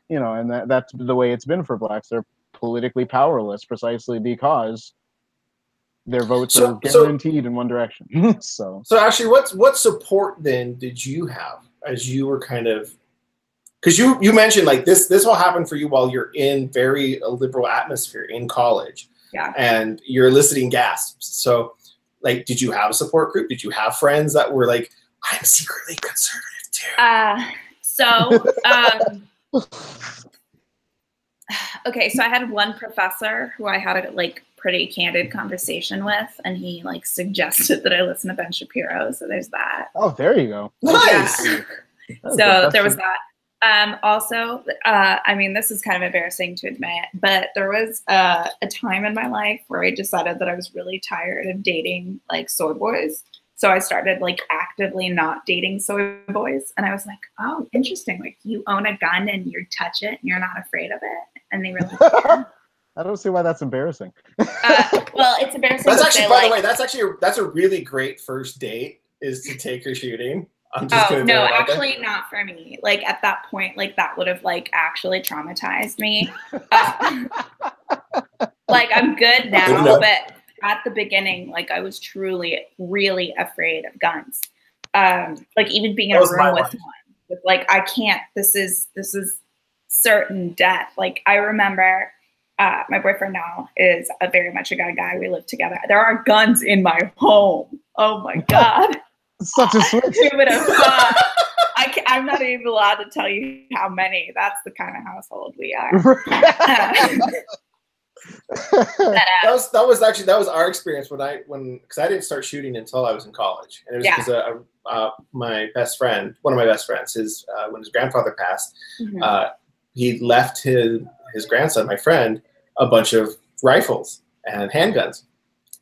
and that's the way it's been for blacks. They're politically powerless precisely because their votes are guaranteed in one direction. So actually, what support then did you have as you were kind of, because you mentioned like this all happened for you while you're in very liberal atmosphere in college, and you're eliciting gasps. So like, did you have a support group? Did you have friends that were like, I'm secretly conservative too? Okay, so I had one professor who I had a pretty candid conversation with, and he suggested that I listen to Ben Shapiro. So there's that. Oh, there you go. Nice. Yeah. So there was that. Also, I mean, this is kind of embarrassing to admit, but there was a time in my life where I decided that I was really tired of dating soy boys. So I started actively not dating soy boys, and I was like, oh, interesting. Like, you own a gun and you touch it and you're not afraid of it. And they really I don't see why that's embarrassing. Well, it's embarrassing. That's actually, by the way, that's a really great first date, is to take her shooting. I'm just gonna no, actually not for me. Like, at that point, that would have actually traumatized me. I'm good now, but at the beginning, I was truly really afraid of guns. Even being in a room with one, with I can't. This is certain death. I remember my boyfriend now is very much a gun guy. We live together. There are guns in my home. Oh my God. Such a switch. Who would have thought? I'm not even allowed to tell you how many. That's the kind of household we are. That was our experience because I didn't start shooting until I was in college, and it was because one of my best friends, when his grandfather passed, he left his grandson, my friend, a bunch of rifles and handguns.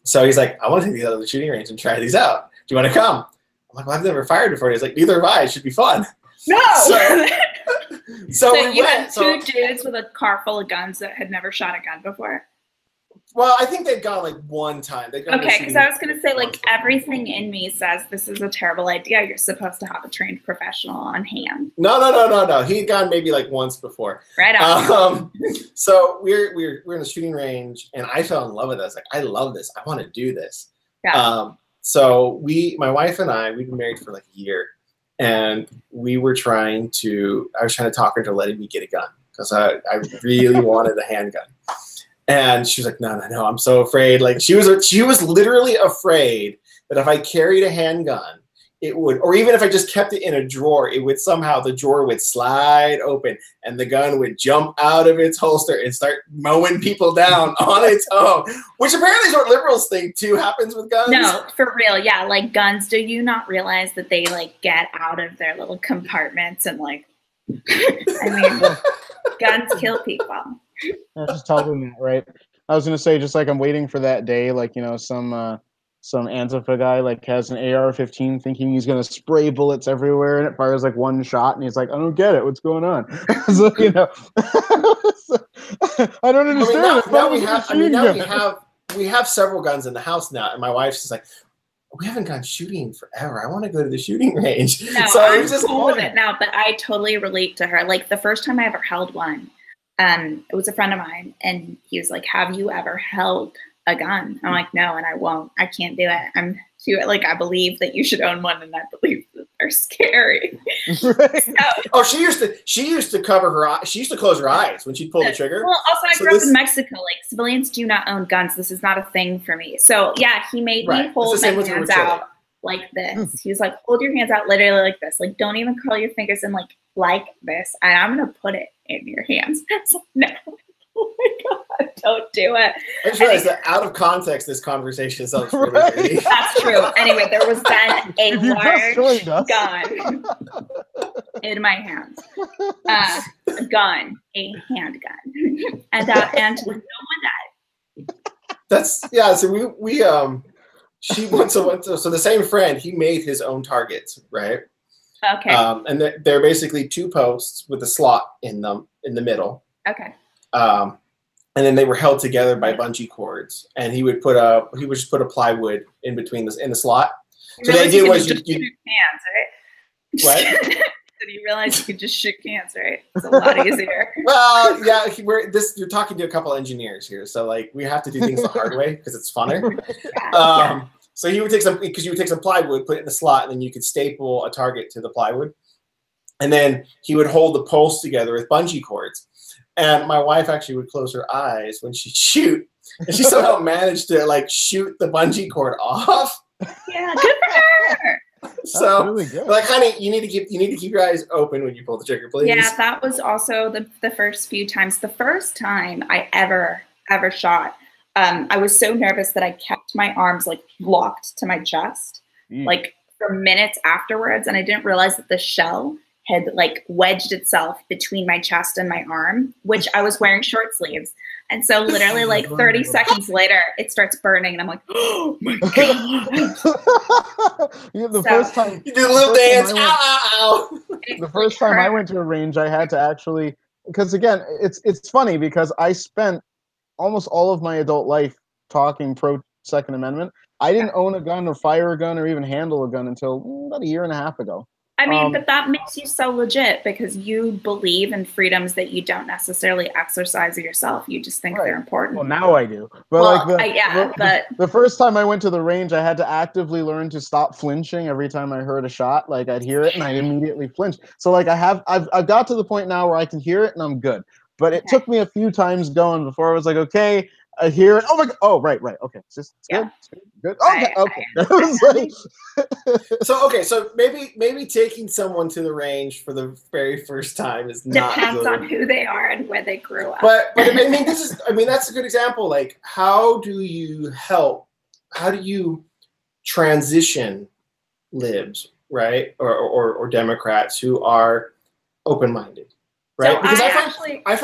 So he's like, I want to take these out of the shooting range and try these out. Do you want to come? I'm like, well, I've never fired before. He's like, neither have I. It should be fun. No. So we you went. had two dudes with a car full of guns that had never shot a gun before. Well, I think they'd gone one time. Okay, because I was going to say, everything in me says this is a terrible idea. You're supposed to have a trained professional on hand. No. He'd gone maybe once before. Right on. So we're in the shooting range, and I fell in love with it. I was like, I love this. I want to do this. Yeah. So my wife and I, we've been married for a year, and I was trying to talk her to letting me get a gun because I really wanted a handgun. And she was like, no, I'm so afraid. Like she was literally afraid that if I carried a handgun, it would, or even if I just kept it in a drawer, it would somehow, the drawer would slide open and the gun would jump out of its holster and start mowing people down on its own, which apparently is what liberals think too happens with guns. No, for real. Yeah. Like guns, do you not realize that they like get out of their little compartments and like, I mean, guns kill people. I was just telling that, right? I was gonna say, just like I'm waiting for that day, like, you know, some Antifa guy like has an AR-15 thinking he's gonna spray bullets everywhere and it fires like one shot and he's like, I don't get it, what's going on? So, you know, I don't understand. We have several guns in the house now, and my wife's just like, we haven't gone shooting forever. I want to go to the shooting range. No, so I'm just cool with it now, but I totally relate to her. Like the first time I ever held one, it was a friend of mine, and he was like, have you ever held a gun? I'm like, no, and I won't. I can't do it. I'm too, like, I believe that you should own one, and I believe that they're scary. Right. So, oh, she used to cover her eyes. She used to close her eyes when she'd pull the trigger. Well, also I grew up in Mexico. Like civilians do not own guns. This is not a thing for me. So yeah, he made me hold my hands out like this. He was like, hold your hands out literally like this. Like, don't even curl your fingers in like this. And I'm gonna put it in your hands. So, no. Oh my God, don't do it. I just realized that out of context, this conversation sounds really dirty. That's true. Anyway, there was then a large gun in my hand. A gun, a handgun. And no one died. That's, yeah, so she went to, so the same friend, he made his own targets, right? Okay. And they're basically two posts with a slot in them in the middle. Okay. And then they were held together by bungee cords, and he would just put a plywood in between in the slot. So the idea was you shoot cans, right? What? Did you realize you could just shoot cans, right? It's a lot easier. Well, yeah, you're talking to a couple engineers here, so like we have to do things the hard way because it's funner. Yeah. So you would take some plywood, put it in the slot, and then you could staple a target to the plywood, and then he would hold the posts together with bungee cords. And my wife actually would close her eyes when she'd shoot, and she somehow managed to like shoot the bungee cord off. Yeah, good for her. So, really good. Like, honey, you need to keep your eyes open when you pull the trigger, please. Yeah, that was also the first few times. The first time I ever shot, I was so nervous that I kept my arms like locked to my chest, like for minutes afterwards, and I didn't realize that the shell had like wedged itself between my chest and my arm, which I was wearing short sleeves. And so literally like 30 seconds later, it starts burning. And I'm like, oh my God. The first time you do a little dance. Ow. The first time I went to a range, I had to actually, because again, it's funny because I spent almost all of my adult life talking pro Second Amendment. I didn't own a gun or fire a gun or even handle a gun until about a year and a half ago. I mean, but that makes you so legit because you believe in freedoms that you don't necessarily exercise yourself. You just think they're important. Well, now I do. But well, like the first time I went to the range, I had to actively learn to stop flinching every time I heard a shot. Like I'd hear it and I immediately flinch. So like I've got to the point now where I can hear it and I'm good. But it took me a few times going before I was like, okay, I hear it. Oh my God. Oh, right. Okay. It's good. Good. Okay. So maybe taking someone to the range for the very first time is not depends good. on who they are and where they grew up. But I mean that's a good example. Like, how do you transition libs, right, or Democrats who are open-minded? Right, so because I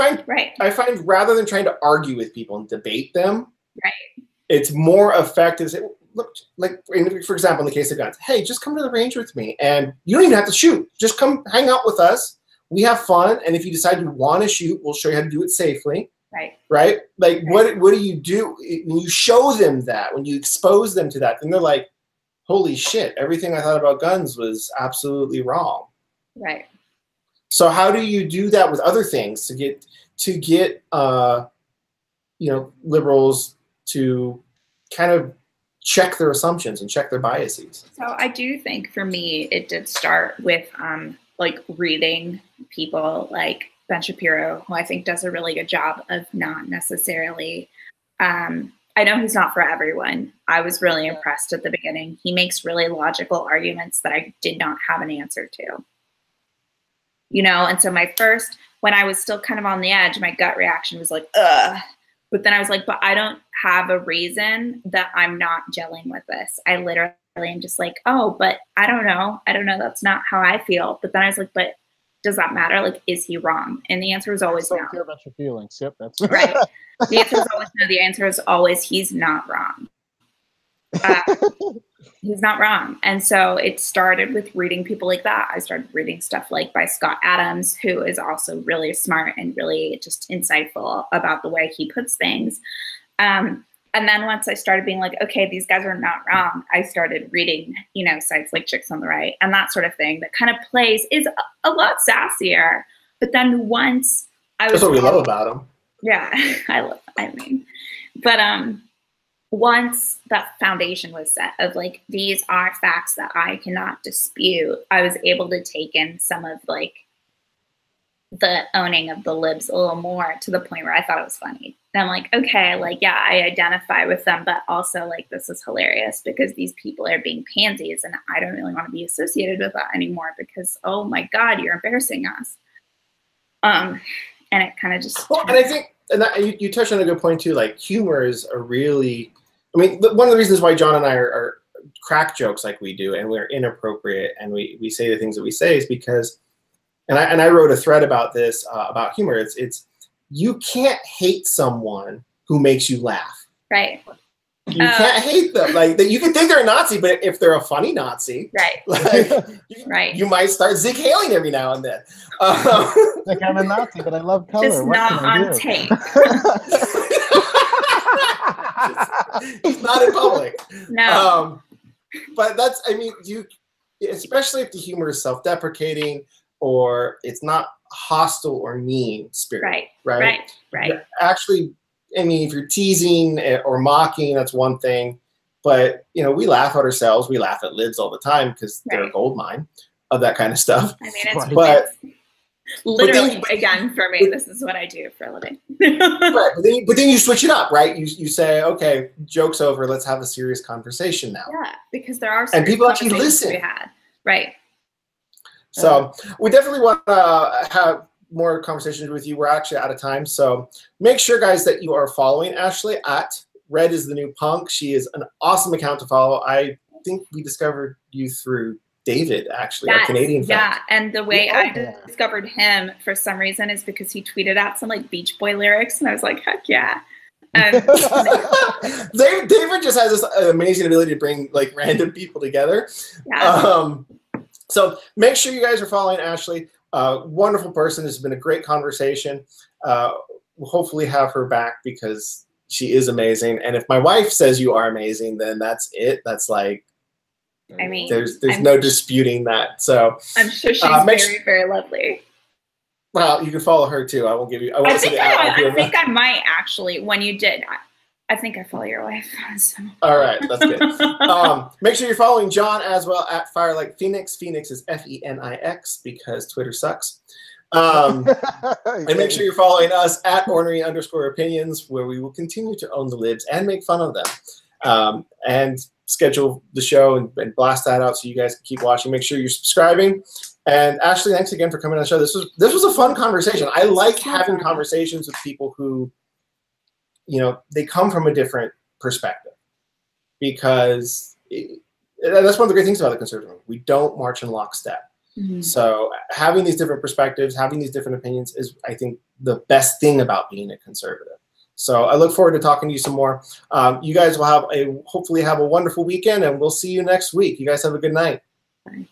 find rather than trying to argue with people and debate them, it's more effective. Look, like for example, in the case of guns, hey, just come to the range with me, and you don't even have to shoot. Just come hang out with us. We have fun, and if you decide you want to shoot, we'll show you how to do it safely. Right. Like what do you do when you show them that? When you expose them to that, then they're like, holy shit! Everything I thought about guns was absolutely wrong. Right. So how do you do that with other things to get liberals to kind of check their assumptions and check their biases. So I do think for me, it did start with like reading people like Ben Shapiro, who I think does a really good job of not necessarily, I know he's not for everyone. I was really impressed at the beginning. He makes really logical arguments that I did not have an answer to. You know, and so when I was still kind of on the edge, my gut reaction was like, ugh. But then I was like, but I don't have a reason that I'm not gelling with this. I literally am just like, oh, but I don't know. I don't know. That's not how I feel. But then I was like, but does that matter? Like, is he wrong? And the answer is always no. Don't care about your feelings. Yep, that's right. The answer is always no. The answer is always he's not wrong. He's not wrong. And so it started with reading people like that. I started reading stuff like by Scott Adams, who is also really smart and really just insightful about the way he puts things. And then once I started being like, okay, these guys are not wrong, I started reading, you know, sites like Chicks on the Right and that sort of thing that kind of is a lot sassier. But then once I was— That's what we love about them. Yeah, but once that foundation was set of like, these are facts that I cannot dispute, I was able to take in some of like the owning of the libs a little more, to the point where I thought it was funny. And I'm like, okay, like, yeah, I identify with them, but also like, this is hilarious because these people are being pansies and I don't really want to be associated with that anymore because, oh my God, you're embarrassing us. And it kind of just— Well, and I think, you touched on a good point too, like humor is a really, I mean, one of the reasons why John and I are crack jokes like we do and we're inappropriate and we say the things that we say is because, and I wrote a thread about this, about humor. It's you can't hate someone who makes you laugh. Right. You can't hate them. Like, you can think they're a Nazi, but if they're a funny Nazi, right, like, right, you might start Zig Hailing every now and then. Like, I'm a Nazi, but I love color. Just what not on tape. It's not in public. No. But that's, I mean, especially if the humor is self-deprecating or it's not hostile or mean spirit. Right. Actually, I mean, if you're teasing or mocking, that's one thing. But, you know, we laugh at ourselves. We laugh at libs all the time because they're a gold mine of that kind of stuff. I mean, literally, again, for me, this is what I do for a living. Right. But then you switch it up, right? You say, okay, joke's over. Let's have a serious conversation now. Yeah, because there are and people actually listen. We had. Right. So we definitely want to have more conversations with you. We're actually out of time. So make sure, guys, that you are following Ashley at Red is the New Punk. She is an awesome account to follow. I think we discovered you through David, actually, our Canadian friend. Yeah, and the way I discovered him for some reason is because he tweeted out some like Beach Boy lyrics, and I was like, heck yeah. David just has this amazing ability to bring like random people together. Yeah. So make sure you guys are following Ashley. Wonderful person. This has been a great conversation. We'll hopefully have her back because she is amazing. And if my wife says you are amazing, then that's it. That's like, I mean, there's no disputing that. So I'm sure she's very lovely. Well, you can follow her too. I won't give you. I think I might actually. When you did, I think I follow your wife. So. All right, that's good. Make sure you're following John as well at Firelight Phoenix. Phoenix is Phoenix because Twitter sucks. And make sure you're following us at ornery_opinions, where we will continue to own the libs and make fun of them. And schedule the show and blast that out so you guys can keep watching. Make sure you're subscribing. And Ashley, thanks again for coming on the show. This was a fun conversation. I like having conversations with people who, you know, they come from a different perspective, because that's one of the great things about the conservative movement. We don't march in lockstep. Mm-hmm. So having these different perspectives, having these different opinions is, I think, the best thing about being a conservative. So I look forward to talking to you some more. You guys will hopefully have a wonderful weekend, and we'll see you next week. You guys have a good night. Bye.